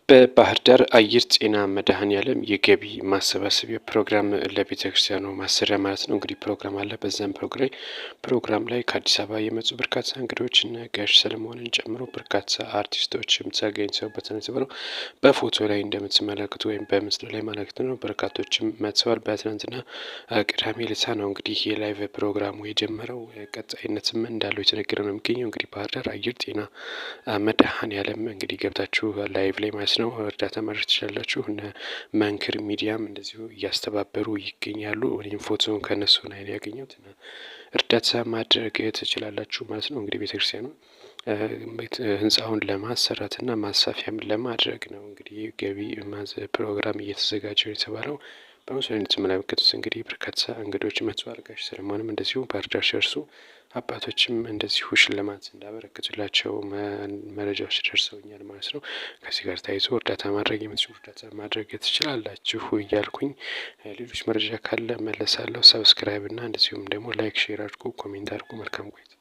በባህር ዳር አየር ጤና መድኃኔዓለም የገቢ ማሰባሰቢያ ፕሮግራም ለቤተ ክርስቲያኑ ማሰሪያ ማለት ነው። እንግዲህ ፕሮግራም አለ። በዛም ፕሮግራም ላይ ከአዲስ አበባ የመጡ በርካታ እንግዶች እነ ጋሽ ሰለሞንን ጨምሮ በርካታ አርቲስቶችም ተገኝተውበት ነው። በፎቶ ላይ እንደምትመለከቱ ወይም በምስሉ ላይ ማለት ነው በርካቶችም መጥተዋል። በትናንትና ቅዳሜ ዕለት ነው እንግዲህ የላይቭ ፕሮግራሙ የጀመረው። ቀጣይነትም እንዳለው የተነገረ ነው የሚገኘው። እንግዲህ ባህር ዳር አየር ጤና መድኃኔዓለም እንግዲህ ገብታችሁ ላይቭ ላይ ማለት ነው እርዳታ ማድረግ ትችላላችሁ። እነ መንክር ሚዲያም እንደዚሁ እያስተባበሩ ይገኛሉ። እኔም ፎቶውን ከነሱ ላይ ያገኘሁት እርዳታ ማድረግ ትችላላችሁ ማለት ነው። እንግዲህ ቤተክርስቲያኑ ህንፃውን ለማሰራት እና ማስፋፊያም ለማድረግ ነው እንግዲህ ገቢ ፕሮግራም እየተዘጋጀው የተባለው። በምስሉ ላይ የምትመለከቱት እንግዲህ በርካታ እንግዶች መጥተዋል። ጋሽ ሰለሞንም እንደዚሁ ባህር ዳር ሲደርሱ አባቶችም እንደዚሁ ሽልማት እንዳበረከቱላቸው መረጃዎች ደርሰውኛል ማለት ነው። ከዚህ ጋር ተያይዞ እርዳታ ማድረግ የምትችሉ እርዳታ ማድረግ ትችላላችሁ እያልኩኝ ሌሎች መረጃ ካለ መለሳለሁ። ሰብስክራይብ እና እንደዚሁም ደግሞ ላይክ ሼር አድርጉ፣ ኮሜንት አድርጉ። መልካም ቆይታ